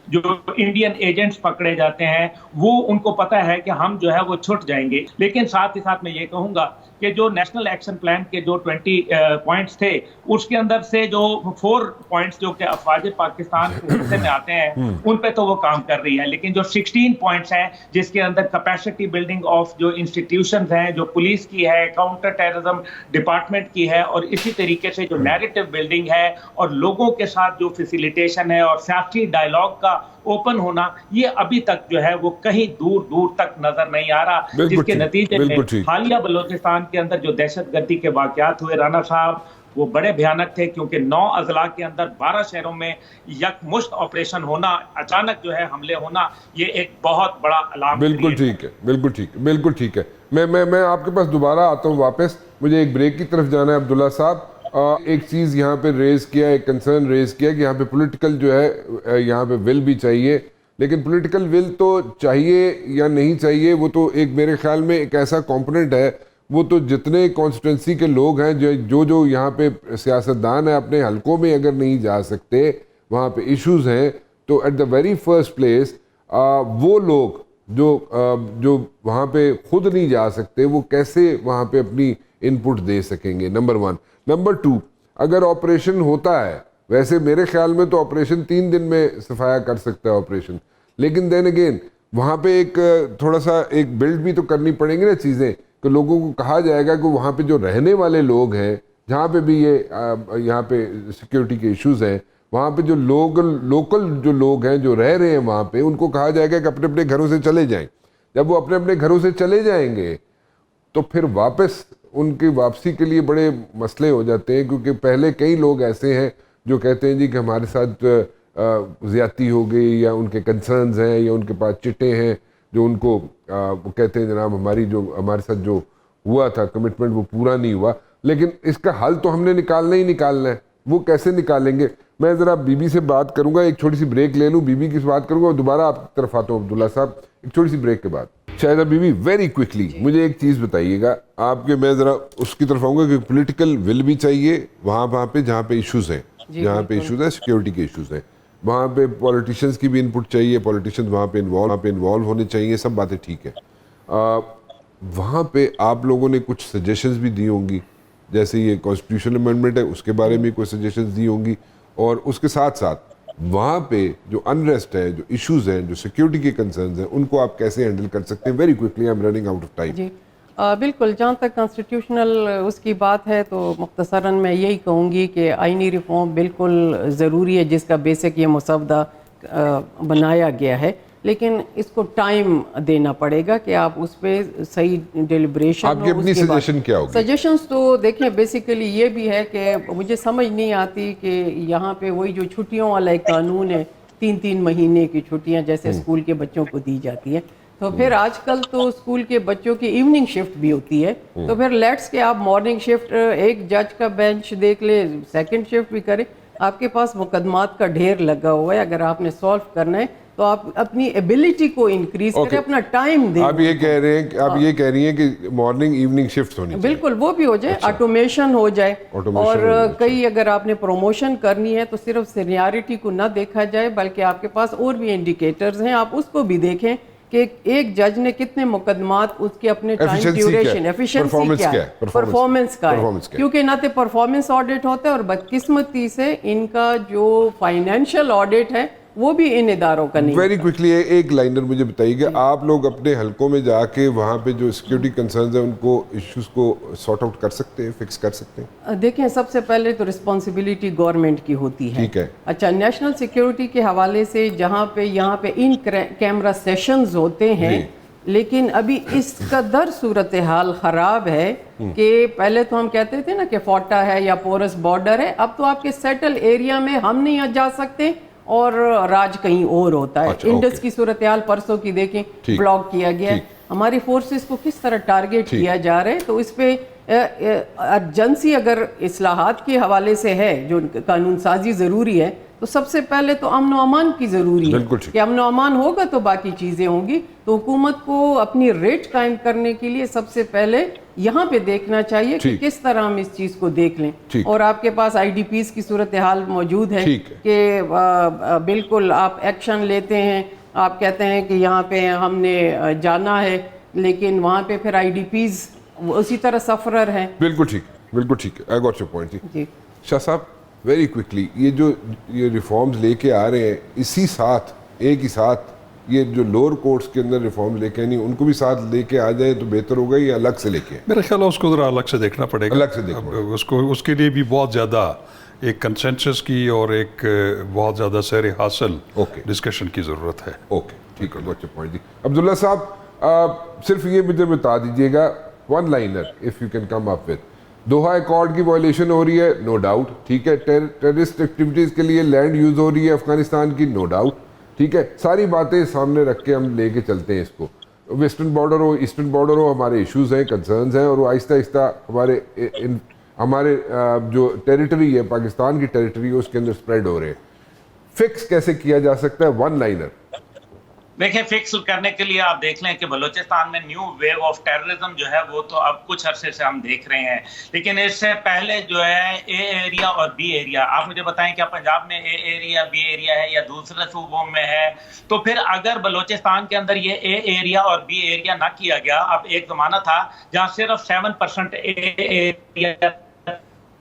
جو انڈین ایجنٹس پکڑے جاتے ہیں، وہ ان کو پتہ ہے کہ ہم جو ہے وہ چھٹ جائیں گے. لیکن ساتھ ہی ساتھ میں یہ کہوں گا کہ جو نیشنل ایکشن پلان کے جو 20 پوائنٹس تھے، اس کے اندر سے جو 4 پوائنٹس جو کہ افواج پاکستان کے حصے میں آتے ہیں ان پہ تو وہ کام کر رہی ہے، لیکن جو 16 پوائنٹس ہیں جس کے اندر کیپیسٹی بلڈنگ آف جو انسٹیٹیوشنز ہیں، جو پولیس کی ہے، کاؤنٹر ٹیررزم ڈپارٹمنٹ کی ہے، اور اسی طریقے سے جو نیریٹو بلڈنگ ہے، اور لوگوں کے ساتھ جو فیسیلیٹیشن ہے، اور سیاسی ڈائلاگ کا اوپن ہونا، یہ ابھی تک جو ہے وہ کہیں دور دور تک نظر نہیں آ رہا، جس کے نتیجے میں حالیہ بلوچستان کے اندر جو دہشت گردی کے واقعات ہوئے رانا صاحب، وہ بڑے بھیانک تھے، کیونکہ 9 اضلاع کے اندر 12 شہروں میں یک مشت آپریشن ہونا، اچانک جو ہے حملے ہونا، یہ ایک بہت بڑا علامت. بالکل ٹھیک ہے، بالکل ٹھیک ہے، بالکل ٹھیک ہے. میں آپ کے پاس دوبارہ آتا ہوں واپس. مجھے ایک بریک کی طرف جانا ہے. عبداللہ صاحب ایک چیز یہاں پہ ریز کیا، ایک کنسرن ریز کیا کہ یہاں پہ پولیٹیکل جو ہے یہاں پہ ول بھی چاہیے، لیکن پولیٹیکل ول تو چاہیے یا نہیں چاہیے، وہ تو ایک میرے خیال میں ایک ایسا کمپوننٹ ہے، وہ تو جتنے کانسٹیٹوئنسی کے لوگ ہیں جو یہاں پہ سیاستدان ہیں، اپنے حلقوں میں اگر نہیں جا سکتے، وہاں پہ ایشوز ہیں، تو at the very first place وہ لوگ جو وہاں پہ خود نہیں جا سکتے وہ کیسے وہاں پہ اپنی ان پٹ دے سکیں گے، نمبر 1۔ نمبر 2، اگر آپریشن ہوتا ہے، ویسے میرے خیال میں تو آپریشن 3 دن میں صفایا کر سکتا ہے آپریشن، لیکن دین اگین وہاں پہ ایک تھوڑا سا ایک بلڈ بھی تو کرنی پڑیں گی نا چیزیں، کہ لوگوں کو کہا جائے گا کہ وہاں پہ جو رہنے والے لوگ ہیں، جہاں پہ بھی یہاں پہ سیکیورٹی کے ایشوز ہیں، وہاں پہ جو لوکل جو لوگ ہیں جو رہ رہے ہیں وہاں پہ، ان کو کہا جائے گا کہ اپنے اپنے گھروں سے چلے جائیں۔ جب وہ اپنے اپنے گھروں سے چلے جائیں گے تو پھر واپس ان کی واپسی کے لیے بڑے مسئلے ہو جاتے ہیں، کیونکہ پہلے کئی لوگ ایسے ہیں جو کہتے ہیں جی کہ ہمارے ساتھ زیادتی ہو گئی، یا ان کے کنسرنز ہیں، یا ان کے پاس چٹے ہیں جو ان کو وہ کہتے ہیں جناب ہمارے ساتھ جو ہوا تھا کمٹمنٹ وہ پورا نہیں ہوا، لیکن اس کا حل تو ہم نے نکالنا ہی نکالنا ہے۔ وہ کیسے نکالیں گے؟ میں ذرا بی بی سے بات کروں گا، ایک چھوٹی سی بریک لے لوں، بی بی کی بات کروں گا اور دوبارہ آپ کی طرف آتا ہوں عبداللہ صاحب، ایک چھوٹی سی بریک کے بعد۔ Shahida Bibi, very quickly مجھے ایک چیز بتائیے گا آپ کے، میں ذرا اس کی طرف آؤں گا کہ پولیٹیکل ول بھی چاہیے وہاں پہ جہاں پہ ایشوز ہیں، جہاں پہ ایشوز ہیں سیکیورٹی کے ایشوز ہیں، وہاں پہ پولیٹیشینز کی بھی انپٹ چاہیے، پولیٹیشینز وہاں پہ انوالو ہونے چاہیے، سب باتیں ٹھیک ہے۔ وہاں پہ آپ لوگوں نے کچھ سجیشنز بھی دی ہوں گی، جیسے یہ کانسٹیٹیوشنل امینڈمنٹ ہے اس کے بارے میں کوئی سجیشنز دی ہوں گی، اور اس کے ساتھ ساتھ وہاں پہ جو انریسٹ ہے، جو ایشوز ہیں، جو سیکیورٹی کے کنسرنز ہیں، ان کو آپ کیسے ہینڈل کر سکتے ہیں؟ Very quickly, I am running out of time. جی بالکل، جہاں تک کانسٹیٹیوشنل اس کی بات ہے تو مختصراً میں یہی کہوں گی کہ آئینی ریفارم بالکل ضروری ہے، جس کا بیسک یہ مسودہ بنایا گیا ہے، لیکن اس کو ٹائم دینا پڑے گا کہ آپ اس پہ صحیح ڈیلیبریشن۔ آپ کی اپنی سجیشن کیا ہوگی؟ سجیشنز تو دیکھیں بیسیکلی یہ بھی ہے کہ مجھے سمجھ نہیں آتی کہ یہاں پہ وہی جو چھٹیوں والا ایک قانون ہے، 3 مہینے کی چھٹیاں جیسے اسکول کے بچوں کو دی جاتی ہے، تو پھر آج کل تو اسکول کے بچوں کی ایوننگ شفٹ بھی ہوتی ہے، تو پھر لیٹس کہ آپ مارننگ شفٹ ایک جج کا بینچ دیکھ لیں، سیکنڈ شفٹ بھی کریں، آپ کے پاس مقدمات کا ڈھیر لگا ہوا ہے، اگر آپ نے سالو کرنا ہے تو آپ اپنی ایبلٹی کو انکریز کریں، اپنا ٹائم دیں۔ آپ یہ کہہ رہی ہیں کہ مارننگ ایوننگ شفٹ ہونی چاہیے؟ بالکل، وہ بھی ہو جائے، آٹومیشن ہو جائے، اور کئی اگر آپ نے پروموشن کرنی ہے تو صرف سینیارٹی کو نہ دیکھا جائے بلکہ آپ کے پاس اور بھی انڈیکیٹرز ہیں، آپ اس کو بھی دیکھیں کہ ایک جج نے کتنے مقدمات، اس کے اپنے ٹائم ڈیوریشن، ایفیشنسی کیا ہے، پرفارمنس کا ہے، کیونکہ نہ تو پرفارمنس آڈٹ ہوتا ہے، اور بدقسمتی سے ان کا جو فائنینشیل آڈٹ ہے وہ بھی ان اداروں کا نہیں۔ ویری کوئکلی ایک لائنر مجھے بتائیے کہ آپ لوگ اپنے حلقوں میں جا کے وہاں پہ جو سیکیورٹی کنسرنز ہیں ان کو ایشوز کو سارٹ آؤٹ کر سکتے ہیں، فکس کر سکتے ہیں؟ دیکھیں، سب سے پہلے تو رسپانسبلٹی گورنمنٹ کی ہوتی ہے، ٹھیک ہے۔ اچھا، نیشنل سیکیورٹی کے حوالے سے جہاں پہ یہاں پہ ان کیمرہ سیشنز ہوتے ہیں، لیکن ابھی اس قدر صورتحال خراب ہے کہ پہلے تو ہم کہتے تھے نا کہ فوٹا ہے یا پورس بارڈر ہے، اب تو آپ کے سیٹل ایریا میں ہم نہیں جا سکتے اور راج کہیں اور ہوتا ہے۔ انڈس کی صورتحال پرسوں کی دیکھیں، بلاک کیا گیا ہے، ہماری فورسز کو کس طرح ٹارگیٹ کیا جا رہا ہے، تو اس پہ ارجنسی اگر اصلاحات کے حوالے سے ہے، جو قانون سازی ضروری ہے، تو سب سے پہلے تو امن و امان کی ضروری ہے کہ امن و امان ہوگا تو باقی چیزیں ہوں گی، تو حکومت کو اپنی ریٹ قائم کرنے کے لیے سب سے پہلے یہاں پہ دیکھنا چاہیے کہ کس طرح ہم اس چیز کو دیکھ لیں، اور آپ کے پاس آئی ڈی پیز کی صورتحال موجود ہے کہ بالکل آپ ایکشن لیتے ہیں، آپ کہتے ہیں کہ یہاں پہ ہم نے جانا ہے، لیکن وہاں پہ پھر آئی ڈی پیز اسی طرح سفرر ہیں۔ بالکل ٹھیک، بالکل ٹھیک ہے، آئی گاٹ یور پوائنٹ۔ جی شاہ صاحب، ویری کوئکلی، یہ ریفارمز لے کے آ رہے ہیں، اسی ساتھ ایک ہی ساتھ یہ جو لوور کورٹس کے اندر ریفارم لے کے نہیں، ان کو بھی ساتھ لے کے آ جائیں تو بہتر ہوگا، یا الگ سے لے کے؟ میرے خیال ہے اس کو ذرا الگ سے دیکھنا پڑے گا، الگ سے دیکھنا اس کے لیے بھی بہت زیادہ ایک کنسنسس کی اور ایک بہت زیادہ سیر حاصل ڈسکشن کی ضرورت ہے۔ اوکے، ٹھیک ہے، گاٹ یور پوائنٹ۔ جی عبداللہ صاحب، صرف یہ مجھے بتا دیجیے گا، one liner if you can come up with, Doha accord کی وائلیشن ہو رہی ہے، نو ڈاؤٹ، ٹھیک ہے، ٹیررسٹ ایکٹیویٹیز کے لیے لینڈ یوز ہو رہی ہے افغانستان کی، نو ڈاؤٹ، ٹھیک ہے، ساری باتیں سامنے رکھ کے ہم لے کے چلتے ہیں اس کو، ویسٹرن بارڈر ہو، ایسٹرن بارڈر ہو، ہمارے ایشوز ہیں، کنسرنز ہیں، اور وہ آہستہ آہستہ ہمارے جو ٹیریٹری ہے، پاکستان کی ٹیریٹری ہے، اس کے اندر اسپریڈ ہو رہے ہیں۔ فکس کیسے کیا جا سکتا ہے؟ One liner. دیکھیں فکس کرنے کے لیے آپ دیکھ لیں کہ بلوچستان میں نیو ویو آف ٹیررزم جو ہے وہ تو اب کچھ عرصے سے ہم دیکھ رہے ہیں، لیکن اس سے پہلے جو ہے اے ایریا اور بی ایریا، آپ مجھے بتائیں کیا پنجاب میں اے ایریا بی ایریا ہے یا دوسرے صوبوں میں ہے؟ تو پھر اگر بلوچستان کے اندر یہ اے ایریا اور بی ایریا نہ کیا گیا، اب ایک زمانہ تھا جہاں صرف 7% اے ایریا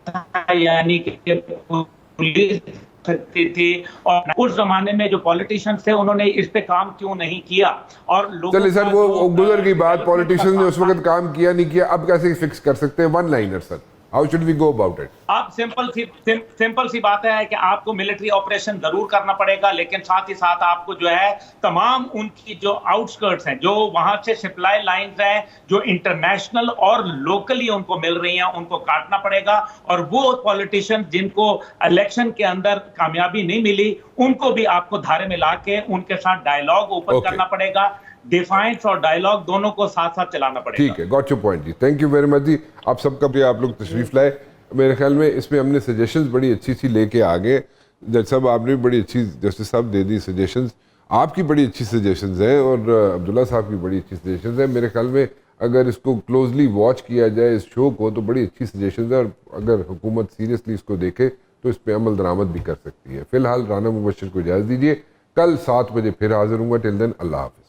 تھا، یعنی کہ پولیس سکتی تھی، اور اس زمانے میں جو پولیٹیشینز تھے انہوں نے اس پہ کام کیوں نہیں کیا؟ اور چلے سر وہ گزر گئی بات، پولیٹیشن نے اس وقت کام کیا نہیں کیا، اب کیسے فکس کر سکتے ہیں؟ One liner sir, how should we go about it? آپ سمپل سی بات ہے کہ آپ کو ملٹری آپریشن ضرور کرنا پڑے گا، لیکن ساتھ ہی ساتھ آپ کو جو ہے تمام ان کی جو آؤٹ سکرٹس ہیں، جو وہاں سے سپلائی لائنز ہیں جو انٹرنیشنل اور لوکلی ان کو مل رہی ہیں، ان کو کاٹنا پڑے گا، اور وہ پولیٹیشین جن کو الیکشن کے اندر کامیابی نہیں ملی ان کو بھی آپ کو دھارے میں لا کے ان کے ساتھ ڈائیلاگ اوپن کرنا پڑے گا، ڈیفائنس اور ڈائیلاگ دونوں کو ساتھ ساتھ چلانا پڑے گا۔ ٹھیک ہے، گاٹ یور پوائنٹ جی، تھینک یو ویری مچ جی، آپ سب کا بھی آپ لوگ تشریف لائے۔ میرے خیال میں اس میں ہم نے سجیشنز بڑی اچھی سی لے کے آگے، جج صاحب آپ نے بھی بڑی اچھی، جسٹس صاحب دے دی سجیشنز، آپ کی بڑی اچھی سجیشنز ہیں اور عبداللہ صاحب کی بڑی اچھی سجیشنز ہیں۔ میرے خیال میں اگر اس کو کلوزلی واچ کیا جائے اس شو کو تو بڑی اچھی سجیشنز ہیں، اور اگر حکومت سیریسلی اس کو دیکھے تو اس پہ عمل درآمد بھی کر سکتی ہے۔ فی الحال رانا مبشر کو اجازت دیجیے، کل 7 بجے پھر حاضر ہوں گا، ٹل دین اللہ حافظ۔